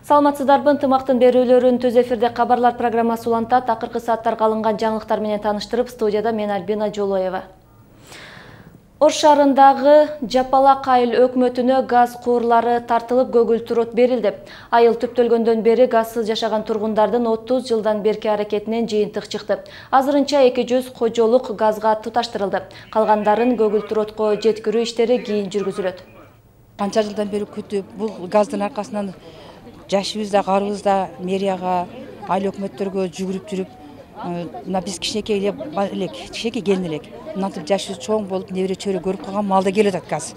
Саламатсыздарбы, ынтымактын берүүлөрүн Түз эфирде кабарлар программасы улантат. Акыркы сааттарга алынган жаңылыктар менен таныштырып, студияда мен Альбина Жолоева. Ош шаарындагы Жапалак айыл өкмөтүнө газ куурлары тартылып көгүлтүр от берилди. Айыл түптөлгөндөн бери газсыз жашаган тургундардын 30 жылдан берки аракетинен жыйынтык чыкты. Азырынча 200 кожолук газга туташтырылды. Калгандарын көгүлтүр отко жеткирүү иштери кийин жүргүзүлөт. Канча жылдан бери күтүп, бул газдын аркасынан жашыбызда, карыбызда мэрияга, айыл өкмөттөргө жүгүрүп жүрүп, мына биз кичинекей элек, кичинекей келин элек. Мынтип жашыбыз чоң болуп, небере чөйрө көрүп калган малда келип атат газ.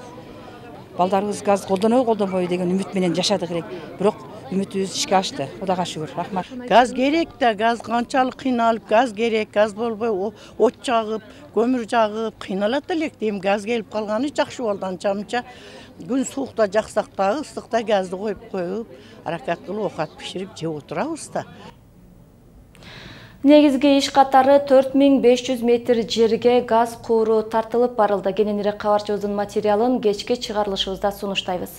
Балдарыбыз газ колдонбойбу деген үмүт менен жашадык элек. Бирок үмүтүбүз ишке ашты. Кудайга шүгүр. Рахмат. Газ керек да, газ канчалык кыйналып, газ керек, газ болбой от жагып, көмүр жагып кыйналат элек. Эми газ келип калганы жакшы болду. Анча-мынча күн суукта жаксак дагы, ыстыкта газды коюп, аракет кылып оокат пиширип жеп отурабыз да. Негизги иш катары 4500 метр жерге газ кууру тартылып барылды. Кененирээк кабарчыбыздын материалын кечки чыгарылышыбызда сунуштайбыз.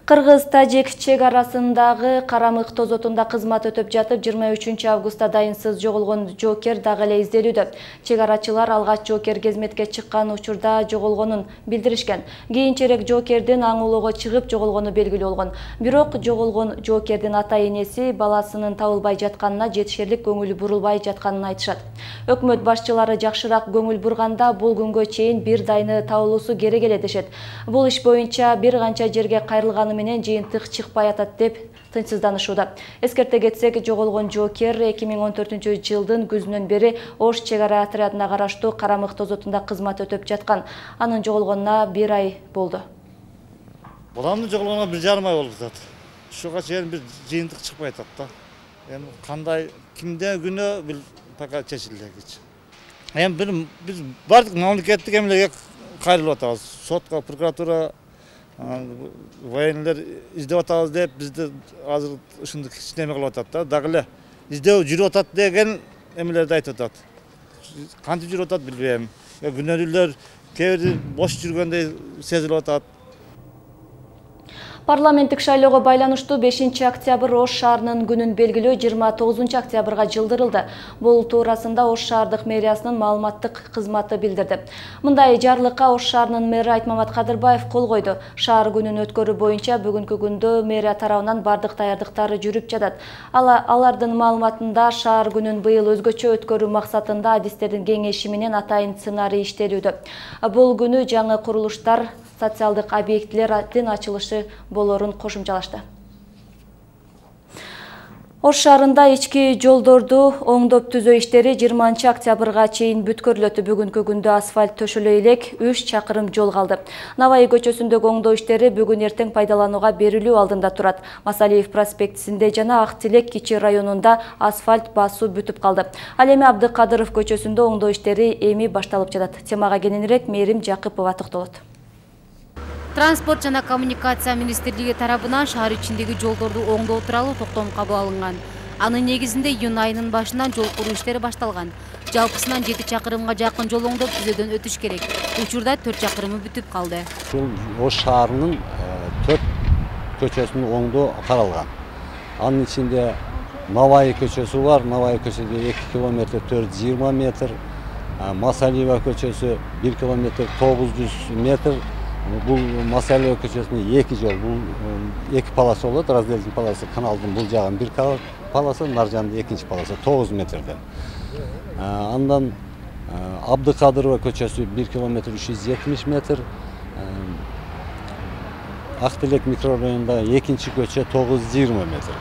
Кыргыз-Тажик чек арасындагы Карамык тозотунда кызмат өтөп жатып, 23 августта дайынсыз жоголгон жоокер дагы эле изделүүдө. Чек арачылар алгач жоокер кезметке чыккан учурда жоголгонун билдиришкен. Кийинчерээк жоокердин аңуулоого чыгып жоголгону белгилүү болгон. Бирок жоголгон жоокердин ата-энеси баласынын табылбай жатканына жетишерлик көңүл бурулбай жатканын айтышат. Өкмөт башчылары жакшыраак көңүл бурганда бул күнгө чейин бир дайыны табылуусу керек эле дешет. Бул иш боюнча бир канча жерге кайрылган менен жыйынтык чыкпай атат деп тынчсызданышууда. Эскерте кетсек, жоголгон жоокер 2014-жылдын күзүнөн бери Ош чек ара отрядына караштуу Карамык тозотунда кызмат өтөп жаткан. Анын жоголгонуна 1 ай болду. Баламдын жоголгонуна 1,5 ай болду зат. Ушуга чейин бир жыйынтык чыкпай атат да. Эми кандай кимден күнөө бул пока чечилди. Эми биз бардык мамлекеттик эмелерге кайрылып атабыз. Сотко, прокуратура, военлер издеп атабыз деп бизди азыр ушундук кичинеме кылып атат да. Дагы эле издөө жүрүп атат деген эмелерди айтып атат. Кантип жүрүп атат билбейм. Күнөөлүүлөр кээ бири бош жүргөндөй сезилип атат. Парламенттик шайлоого байланыштуу 5-октябрь Ош шаарынын күнүн белгилөө 29-октябрга жылдырылды. Бул туурасында Ош шаардык мэриясынын маалыматтык кызматы билдирди. Мындай жарлыкка Ош шаарынын мэри Айтмамат Кадырбаев кол койду. Шаар күнүн өткөрүү боюнча бүгүнкү күндө мэрия тарабынан бардык даярдыктары жүрүп жатат. Алардын маалыматында шаар күнүн быйыл өзгөчө өткөрүү максатында адистердин кеңеши менен атайын сценарий иштелүүдө. Бул күнү жаңы курулуштар, социалдык объектилердин ачылышы болорун кошумчалашты. Ош шаарында ички жолдорду оңдоп түзөө иштери 20 октябрга чейин бүткөрүлөт. Бүгүнкү күндө асфальт төшөлө элек 3 чакырым жол калды. Наваи көчөсүндөгү оңдоо иштери бүгүн эртең пайдаланууга берилүү алдында турат. Масалиев проспектисинде жана Ак Тилек кичи районунда асфальт басуу бүтүп калды. Ал эми Абдыкадыров көчөсүндө оңдоо иштери эми башталып жатат. Темага кененирээк Мээрим Жакыпова токтолот. Транспорт жана коммуникация министрлиги тарабынан шаар ичиндеги жолдорду оңдоо тууралуу токтом кабыл алынган. Анын негизинде июнь айынын башынан жол куруу иштери башталган. Жалпысынан 7 чакырымга жакын жол оңдоп түзөөдөн өтүш керек. Учурда 4 чакырымы бүтүп калды. Ушул Ош шаарынын 4 көчөсүн оңдоо каралган. Анын ичинде Наваи көчөсү бар. Наваи көчөсү 2 километр 420 метр. Масалиева көчөсү 1 километр 900 метр. Бул Масалиева көчөсүнүн 2 жол, бул 2 полоса болот, разделитель полоса, каналдын бул жагын 1 полоса, нар жагында 2 полоса, 9 метрден. Андан Абдыкадырова көчөсү 1 километр 370 метр. Ак Тилек микрорайонунда 2-чи көчө 920 метр.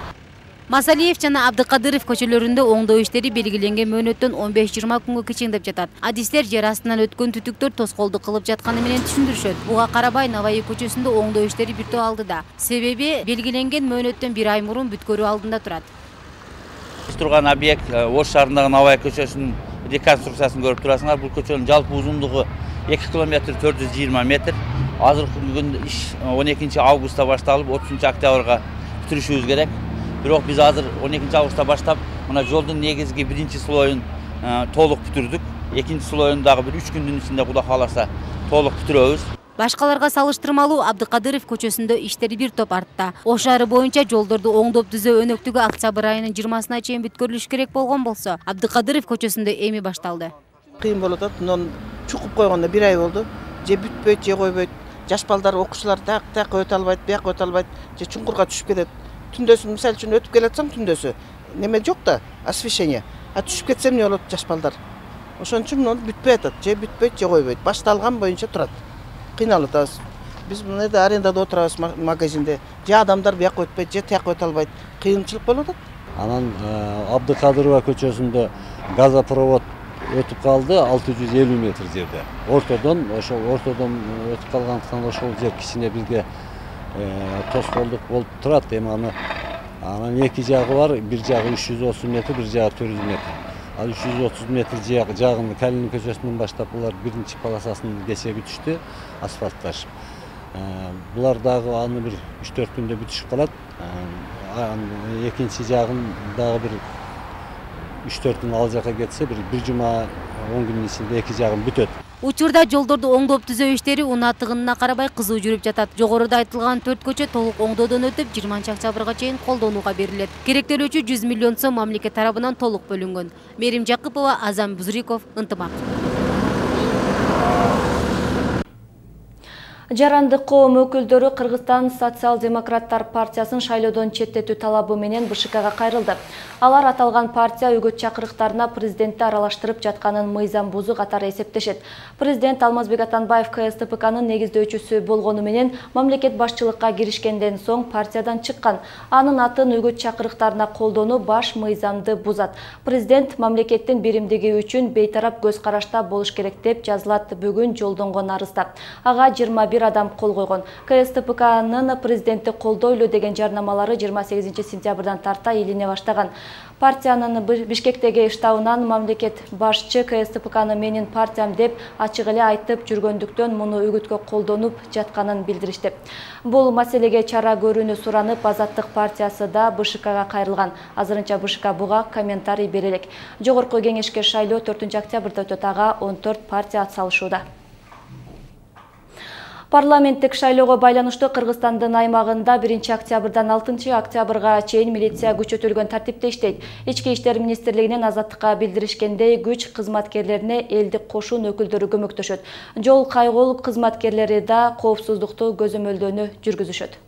Масалиев жана Абдыкадыров көчөлөрүндө оңдоо иштери белгиленген мөөнөттөн 15-20 күнгө кичиндеп жатат. Адистер жер астынан өткөн түтүктөр тоскоолдук кылып жатканы менен түшүндүрүшөт. Буга карабай Наваи көчөсүндө оңдоо иштери бүтө алды да. Себеби белгиленген мөөнөттөн 1 ай мурун бүткөрүү алдында турат. Турган объект Ош шаарындагы Наваи көчөсүнүн реконструкциясын көрүп турасыңар. Бул көчөнүн жалпы узундугу 2 км 420 метр. Азыркы күндө иш 12 августта башталып 30 октябрга бүтүрүшүбүз керек. Бирок биз азыр 12 августта баштап мына жолдун негизги биринчи слоюн толук бүтүрдүк. Экинчи слоюн дагы бир 3 күндүн ичинде Кудай кааласа толук бүтүрөбүз. Башкаларга салыштырмалуу Абдыкадыров көчөсүндө иштери бир топ артта. Ош шаары боюнча жолдорду оңдоп түзөө өнөктүгү октябрь айынын 20-сына чейин бүткөрүлүш керек болгон болсо, Абдыкадыров көчөсүндө эми башталды. Кыйын болуп атат, мунун чукуп койгондо 1 ай болду. Же бүтпөйт, же койбойт. Жаш балдар, окуучулар так өтө албайт, бияк өтө албайт, же чуңкурга түшүп кетет. Түндөсү мисалы үчүн өтүп келатсаң түндөсү неме жок да, освещение. Түшүп кетсем не болот жаш балдар. Ошон үчүн муну бүтпөй атат, же бүтпөйт, же койбойт. Башталган боюнча турат. Кыйналып атабыз. Биз мына жерде арендада отурабыз магазинде. Же адамдар бияка өтпөйт, же тияка өтө албайт. Кыйынчылык болуп атат. Анан Абдыкадырова көчөсүндө газопровод өтүп калды 650 метр жерде. Ортодон өтүп калгандыктан ошол жер кичине бизге тоскоолдук болуп турат. Эми анан эки жагы бар, бир жагы 330 метр, бир жагы 400 метр. Ал 330 метр жагын Калин көчөсүнөн баштап булар биринчи полосасын кече бүтүштү, асфальтташып. Булар дагы аны бир 3-4 күндө бүтүшүп калат. Экинчи жагын дагы бир 3-4 күн ал жака кетсе, бир жума 10 күнүн ичинде эки жагын бүтөт. Учурда жолдорду оңдоп түзөө иштери унааттыгына карабай кызуу жүрүп жатат. Жогоруда айтылган 4 көчө толук оңдоодон өтүп 20 октябрга чейин колдонууга берилет. Керектелүүчү 100 миллион сом мамлекет тарабынан толук бөлүнгөн. Мерим Жакыпова, Азам Бузриков, Ынтымак. Жарандык коом өкүлдөрү Кыргызстан социал-демократтар партиясын шайлоодон четтетүү талабы менен БШКга кайрылды. Алар аталган партия үгүт чакырыктарына президентти аралаштырып жатканын мыйзам бузуу катары эсептешет. Президент Алмазбек Атамбаев КСДПКнын негиздөөчүсү болгону менен мамлекет башчылыкка киришкенден соң партиядан чыккан. Анын атын үгүт чакырыктарына колдонуу баш мыйзамды бузат. Президент мамлекеттин биримдиги үчүн бейтарап көз карашта болуш керек деп жазылат бүгүн жолдонгон арызда. Ага 21 адам кол койгон. КСДПКнын президентти колдойлу деген жарнамалары 28 сентябрдан тарта илине баштаган. Партиянын Бишкектеги штабынан мамлекет башчы КСДПКны менин партиям деп ачык эле айтып жүргөндүктөн муну үгүткө колдонуп жатканын билдиришти. Бул маселеге чара көрүүнү суранып Азаттык партиясы да БШКга кайрылган. Азырынча БШК буга комментарий бере элек. Жогорку кеңешке шайлоо 4 октябрда өтөт, ага 14 партия атсалышууда. Парламенттик шайлоого байланыштуу Кыргызстандын аймагында 1 октябрдан 6 октябрга чейин милиция күчөтүлгөн тартипте иштейт. Ички иштер министрлигинен Азаттыкка билдиришкендей, күч кызматкерлерине элдик кошун өкүлдөрү көмөктөшөт. Жол кайгыл кызматкерлери да коопсуздукту көзөмөлдөөнү жүргүзүшөт.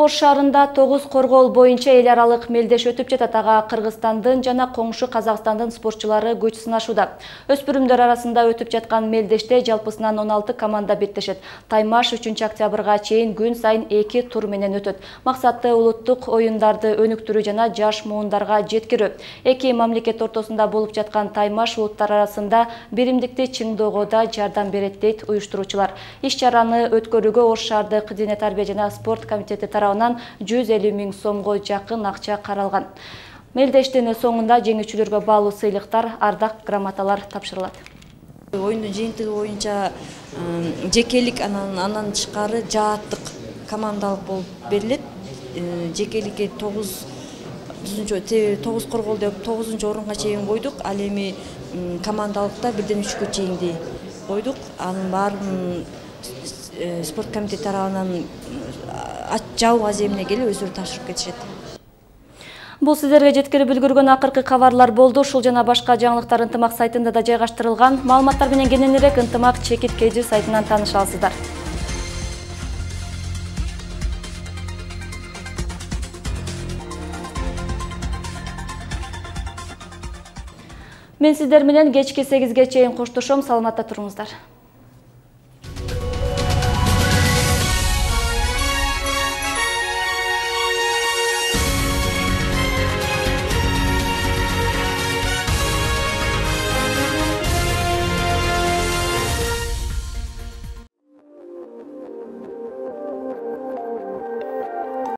Ош шаарында 9 коргоол боюнча эл аралык мелдеш өтүп жатат. Ага Кыргызстандын жана коңшу Казакстандын спортчулары күч сынашууда. Өспүрүмдөр арасында өтүп жаткан мелдеште жалпысынан 16 команда беттешет. Таймаш 3 октябрга чейин күн сайын 2 тур менен өтөт. Максаты улуттук оюндарды өнүктүрүү жана жаш муундарга жеткирүү. Эки мамлекет ортосунда болуп жаткан таймаш улуттар арасында биримдикти чыңдоого да жардам берет дейт уюштуруучулар. Иш-чараны өткөрүүгө Ош шаардык Дене тарбия жана спорт комитети тарабынан 150 000 сомго жакын акча каралган. Мелдештин соңунда жеңүүчүлөргө баалуу сыйлыктар, ардак грамоталар тапшырылат. Оюндун жыйынтыгы боюнча жекелик анан тышкары жааттык командалык болуп берилет. Жекеликке 9 коргол деп 9-орунга чейин койдук. Ал эми командалыкта 1-3 чейинди койдук. Анын баарын спорт комитети тарабынан жабуу аземине келип өздөрү тапшырып кетишет. Бул сиздерге жеткирип үлгүргөн акыркы кабарлар болду. Ушул жана башка жаңылыктар Ынтымак сайтында да жайгаштырылган. Маалыматтар менен кененирээк Ынтымак ЧК сайтынан тааныша аласыздар. Мен сиздер менен кечки 8-ге чейин коштошом. Саламатта туруңуздар.